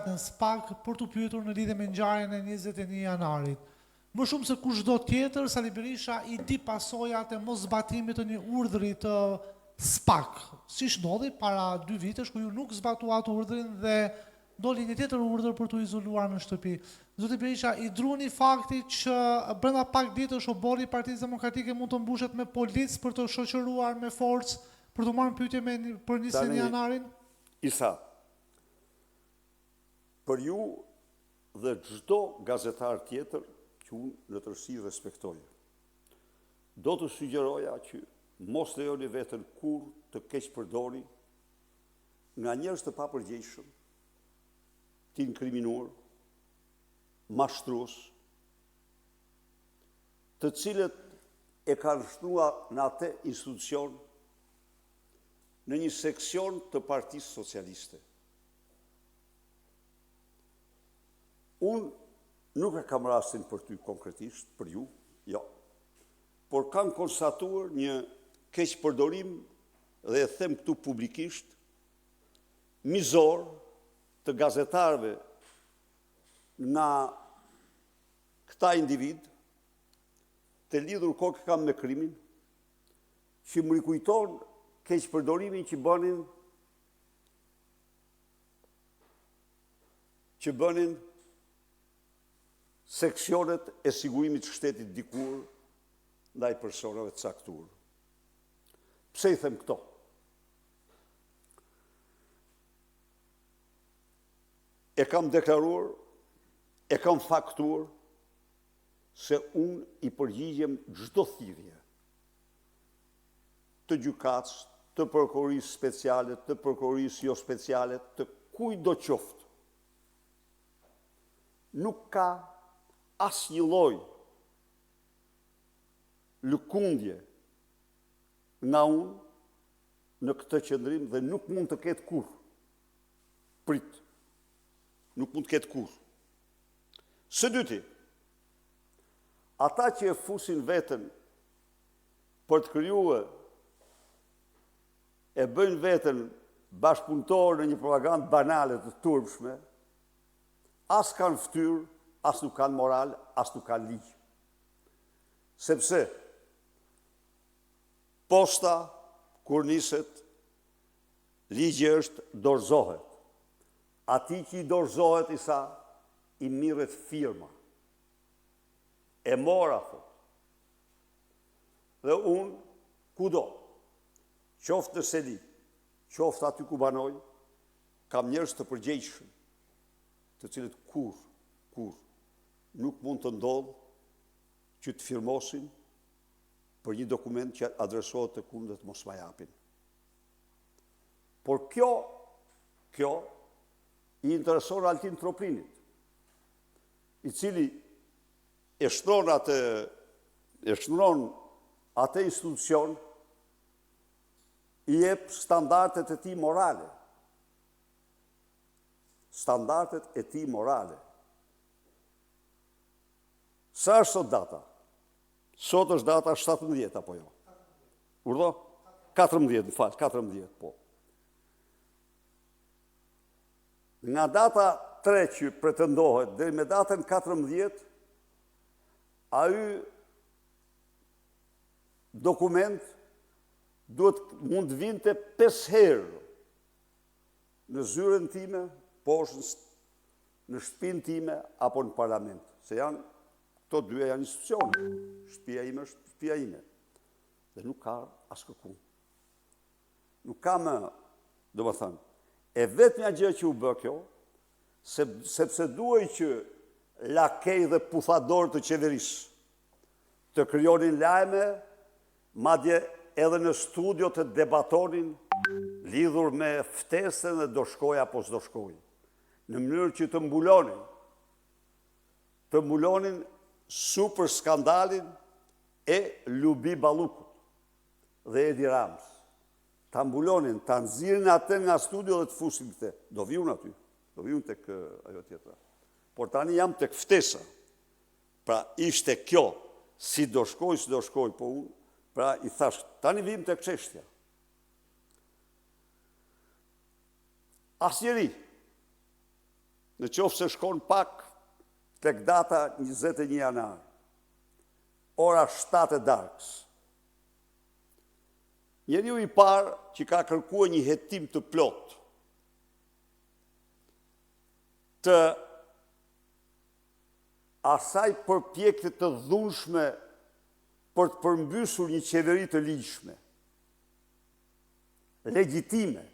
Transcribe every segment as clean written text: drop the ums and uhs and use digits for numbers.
në SPAK për të pyetur në lidhje me ngjarjen e 21 janarit. Më shumë se kushdo tjetër, Sali Berisha i di pasojat e moszbatimit të një urdhri të SPAK, siç ndodhi para 2 vitesh ku ju nuk zbatuat urdhrin dhe doli një tjetër urdhër për t'u izoluar në shtëpi. Zoti Berisha, i druni fakti që brenda pak ditësh oborri i Partisë Demokratike mund të mbushet me policë për të shoqëruar me forcë për të marrë pyetje për 21 janarin? Isa, për ju dhe çdo gazetar tjetër që unë në tërësi respektoj, do të sugjeroja që mos lejoni veten kur të keq përdori nga njerëz të papërgjegjshëm, të inkriminuar, mashtrues, të cilët e kanë shtuar në atë institucion në një seksion të Partisë Socialiste. Unë nuk e kam rastin për ty konkretisht, për ju, jo, por kanë konstatuar një keq përdorim dhe e them këtu publikisht, mizor të gazetarëve nga këta individ, të lidhur kokë kam me krimin, që më rikujton keq përdorimin që bënin seksionet e sigurimit të shtetit dikur ndaj personave të caktuar. Pse i them këto? E kam deklaruar, e kam faktuar se unë i përgjigjem çdo thirrje të gjykatës, të prokurorisë speciale, të prokurorisë jo speciale, të kujdo qoftë. Nuk ka asnjë lloj lëkundje nga unë në këtë qëndrim dhe nuk mund të ketë kurrë. Prit. Nuk mund të ketë kurrë. Së dyti, ata që e fusin veten për të krijuar e bëjnë veten bashkëpunëtor në një propagandë banale të turpshme, as kanë fytyrë, as nuk kanë moral, as nuk kanë ligj. Sepse posta kur niset, ligji është dorëzohet. Ati që i dorëzohet Isa, i mirret firma. E mora, thot. Dhe unë, kudo, qoftë në Seli, qoftë aty ku banoj, kam njerëz të përgjegjshëm, të cilët kur nuk mund të ndodhë që të firmosin për një dokument që adresohet të kundët mos ma japin. Por kjo i intereson Altin Troprinit, i cili e shtron atë institucion, i jep standardet e tij morale. Standardet e tij morale. Sa është sot data? Sot është data 17 apo jo? Urdhë? 14, 14, po. Nga data 3 që pretendohet dhe me datën 14, ai dokument mund vinte 5 herë në zyrën time, poshtë në shtëpinë time apo në parlament. Se janë këto dyja janë institucione. Shtëpia ime është shtëpia ime. Dhe nuk ka askëku. Nuk ka më, do më thënë, e vetmja gjë që u bë kjo, sepse duhej që lakej dhe puthador të qeverisë të krijonin lajme, madje edhe në studio të debatonin lidhur me ftesën dhe do shkoj apo s'do shkoj. Në mënyrë që të mbulonin super skandalin e Lubi Ballukut dhe Edi Ramës. Ta mbulonin, ta nxirrin atë nga studio dhe të fusin këte. Do viun aty, do viun tek ajo tjetra. Por tani jam tek ftesa. Pra ishte kjo, si do shkoj, po unë, pra i thash, tani vim tek çështja. Asnjëri në qoftë se shkon pak tek data 21 janar, ora 7 e darkës. Njeriu i parë që ka kërkuar një hetim të plot të asaj përpjekje të dhunshme për të përmbysur një qeveri të ligjshme, legjitime,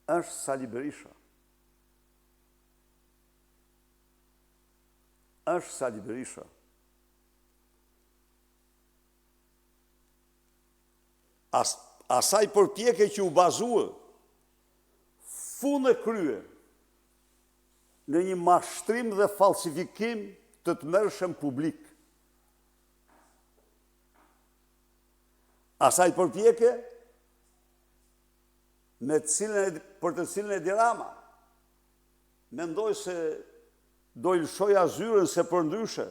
është Sali Berisha. Është Sali Berisha. Asaj përpjekje që u bazua fund e krye në një mashtrim dhe falsifikim të tmerrshëm publik. Asaj përpjekje për të cilën Edi Rama mendoj se do i lëshoja zyrën se përndryshe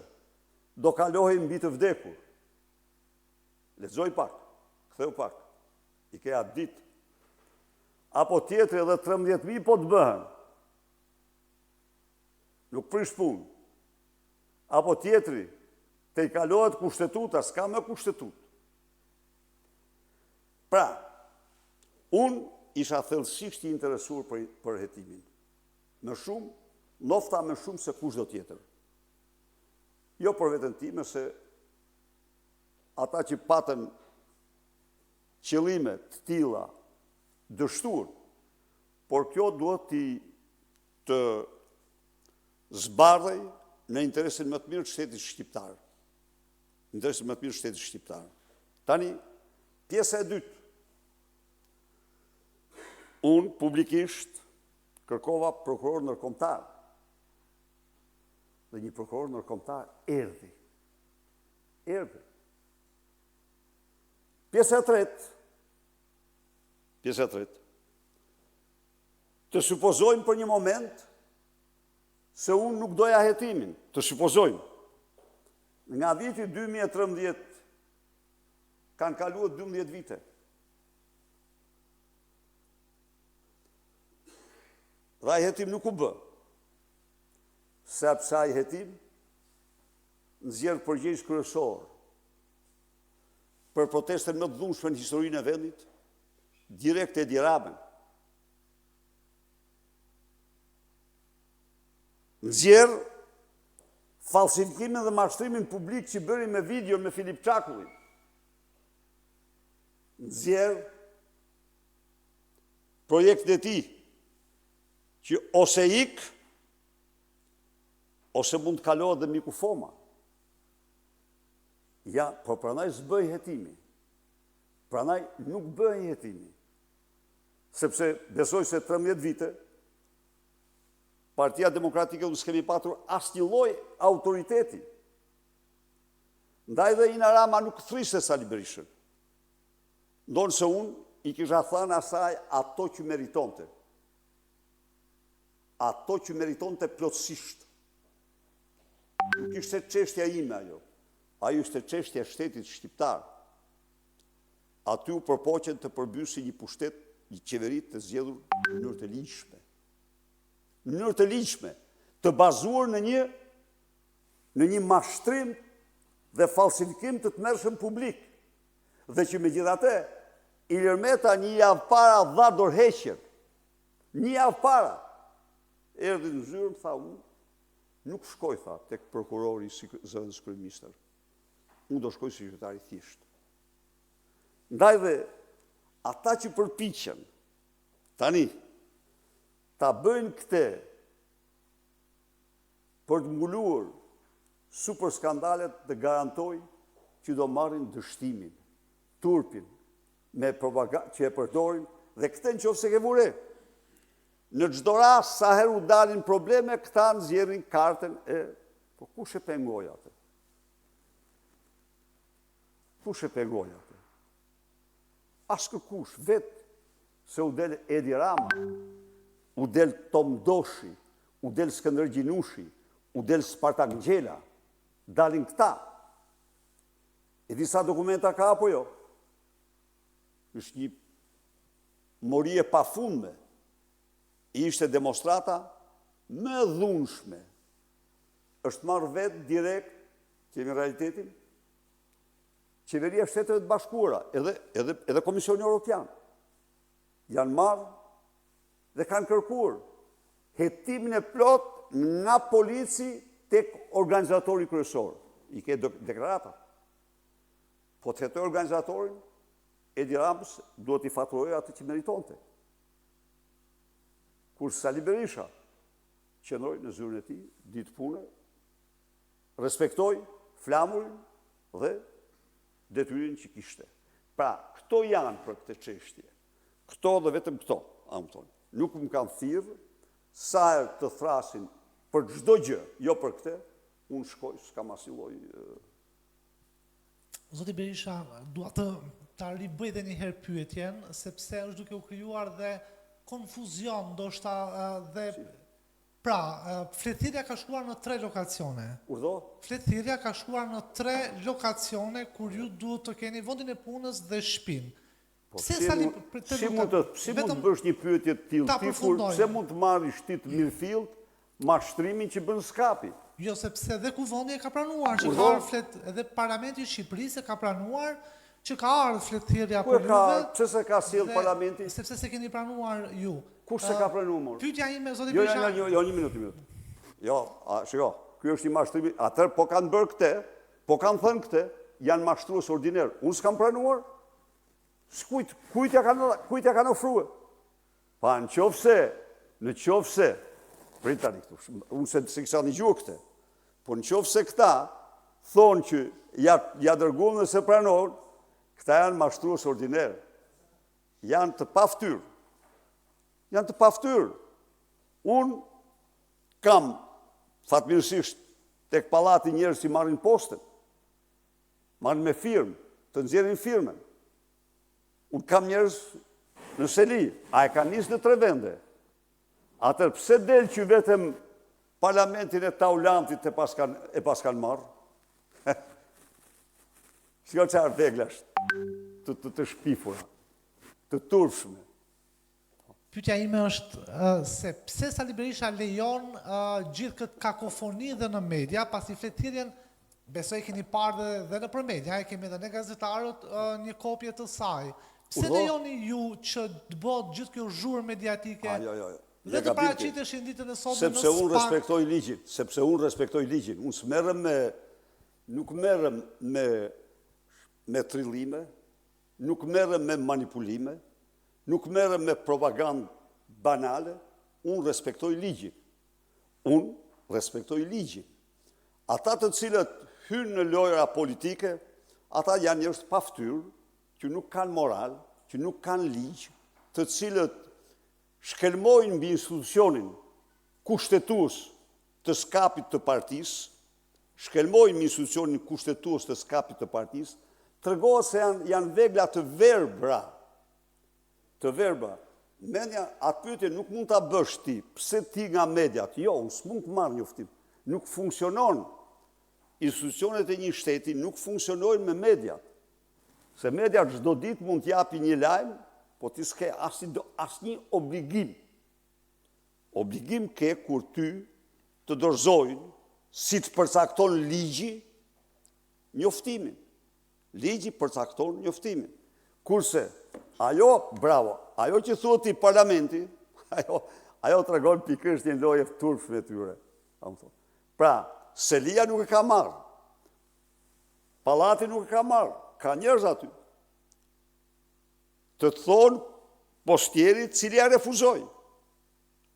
do kalohej mbi të vdekur. Lexoj pak, ktheu pak, i ke atë ditë. Apo tjetri edhe 13.000 po të bëhen. Nuk prish punë. Apo tjetri, te i kalohet kushtetuta, s'ka më kushtetut. Pra, unë isha thellësisht i interesuar për hetimin. Më shumë, nofta më shumë se kushdo tjetër. Jo për veten time, se ata që patën qëllime të tilla dështuar, por kjo duhet të zbardhej në interesin më të mirë të shtetit shqiptar. Interesin më të mirë të shtetit shqiptar. Tani, pjesa e dytë. Unë publikisht kërkova prokuror ndërkombëtar. Dhe një prokuror ndërkombëtar erdhi. Pjesa e tretë. Të supozojmë për një moment se unë nuk doja hetimin. Të supozojmë. Nga viti 2013 kanë kaluar 12 vite. Dhe ai hetim nuk u bë. Sepse ai hetim nxjerr përgjegjës kryesor për protestën më të dhunshme në historinë e vendit, direkt Edi Ramën. Nxjerr falsifikimin dhe mashtrimin publik që bëri me video me Filip Çakullin. Nxjerr projektin e tij që ose ik, ose mund të kalohet dhe miku Foma. Ja, por pranaj s'bëj hetimi. Pranaj nuk bëj hetimi. Sepse besoj se 13 vite, Partia Demokratike unë s'kemi patur asnjë lloj autoriteti. Ndaj dhe Ina Rama nuk thriste Sali Berishën. Ndonë se unë i kisha thënë asaj ato që meritonte. Ato që meritonte plotësisht. Nuk ishte çështja ime ajo. Ajo ishte çështja e shtetit shqiptar. Aty u përpoqen të përmbysi një pushtet, një qeveri të zgjedhur në mënyrë të ligjshme. Në mënyrë të ligjshme, të bazuar në një mashtrim dhe falsifikim të tmerrshëm publik. Dhe që megjithatë, Ilir Meta një javë para dha dorëheqjen. Një javë para. Erdhi në zyrë, tha unë, nuk shkoj, tha, tek prokurori zëvendës kryeministër. Unë do shkoj si qytetari thjesht. Ndaj dhe ata që përpiqen tani ta bëjnë këtë për të mbuluar super skandalet dhe garantoj që do marrin dështimin, turpin, me propagandë që e përdorin dhe këtë në qoftë se ke vure. Në çdo rast, sa herë u dalin probleme, këta nxjerrin kartën e... Po kush e pengoi atë? Kush e pengoi atë? Askush, vetë se u del Edi Rama, u del Tom Doshi, u del Skënder Gjinushi, u del Spartak Ngjela, dalin këta. E disa dokumenta ka apo jo? Është një mori e pafundme. ishte demonstrata më dhunshme. Është marrë vetë direkt, kemi realitetin, qeveria Shteteve të Bashkuara, edhe Komisioni Evropian, janë marrë dhe kanë kërkuar hetimin e plot nga polici tek organizatori kryesor. I ke deklarata. Po të hetoj organizatorin, Edi Ramës duhet i faturojë atë që meritonte. Kur Sali Berisha qëndroi në zyrën e tij, ditë pune, respektoi flamurin dhe detyrimin që kishte. Pra, këto janë për këtë çështje. Këto dhe vetëm këto, nuk më kanë thirrë sa herë të thrasin për çdo gjë, jo për këtë, unë shkoj, s'kam asnjë lloj. Zoti Berisha, dua ta ribëj edhe një herë pyetjen, sepse është duke u krijuar dhe konfuzion, ndoshta dhe pra, fletëthirrja ka shkuar në 3 lokacione. Urdhë? Fletëthirrja ka shkuar në 3 lokacione kur ju duhet të keni vendin e punës dhe shtëpinë. Si mund të bësh një pyetje të tillë, pse mund të marrësh ti të mirëfillt mashtrimin që bën skapi? Jo, sepse dhe Kuvendi e ka pranuar, që ka ardhur edhe Parlamenti i Shqipërisë e ka pranuar që ka ardhur fletëthirrja për juve. Pse se ka sjell Parlamenti? Sepse se keni pranuar ju. Kush se ka pranuar? Pyetja ime, zoti Berisha. Jo, një minutë. Jo, shiko, ky është i mashtrimit. Atëherë po kanë bërë këtë, po kanë thënë këtë, janë mashtrues ordiner. Unë s'kam pranuar. Kujt ja kanë ofruar? Pa në qoftë se, prit tani këtu, unë se kisha një gjuhë këtë, po në qoftë se këta thonë që ja dërguam dhe se pranohen, këta janë mashtrues ordiner. Janë të paftyrë. Unë kam, fatmirësisht, tek pallati njerëz që marrin postën, marrin me firmë, të nxjerrin firmën. Unë kam njerëz në Seli, a e ka nisë në 3 vende. Atër pse del që vetëm parlamentin e Taulantit e pas kanë marrë? Shko qarë veglash, të shpifura, të turfshme. Pyetja ime është se pse Sali Berisha lejon gjithë këtë kakofoni dhe në media, pasi fletëthirrjen besoj keni parë dhe në përmedia, e kemi edhe ne gazetarët një kopje të saj. Pse lejoni ju që të bëhet gjithë kjo zhurmë mediatike? Dhe të paraqiteshin ditën e sotme në sepse unë respektoj ligjin. Unë s'merrem nuk merrem me trillime, nuk merrem me manipulime, nuk merrem me propagandë banale, unë respektoj ligjin. Ata të cilët hynë në lojra politike, ata janë njerëz pa fytyrë, që nuk kanë moral, që nuk kanë ligj, të cilët shkelmojnë mbi institucionin kushtetues të skapit të partisë, shkelmojnë mbi institucionin kushtetues të skapit të partisë, tregohet se janë vegla të verbra. Mendja, atë pyetje nuk mund ta bësh ti, pse ti nga mediat? Jo, unë s'mund të marr njoftim. Nuk funksionon. Institucionet e një shteti nuk funksionojnë me mediat. Se media çdo ditë mund t'japi një lajm, po ti s'ke asnjë obligim. Obligim ke kur ty të dorëzojnë, si të përcakton ligji, njoftimin. Ligji përcakton njoftimin. Kurse, ajo që thuhet i parlamenti, ajo tregon pikërisht një lojë turpshme tyre. Pra, Selia nuk e ka marrë. Pallati nuk e ka marrë. Ka njerëz aty. Të thonë postjerit cili ja refuzoi.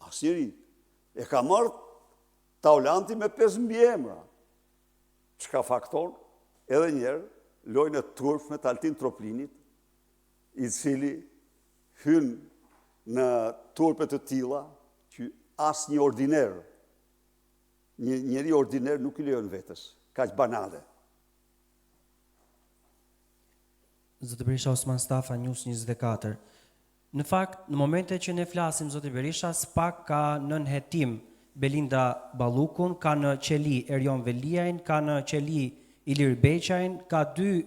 Asnjëri. E ka marrë Taulanti me 5 mbiemra. Çka fakton edhe njerë lojën e turpshme të Altin Troplinit, i cili hyn në turpe të tilla që asnjë ordiner, një njeri ordiner nuk i lejon vetes. Kaq banale. Zoti Berisha, Osman Stafa, News 24. Në fakt, në momente që ne flasim, Zoti Berisha, SPAK ka nën hetim Belinda Ballukun, ka në qeli Erion Veliajn, ka në qeli Ilir Beqajn, ka 2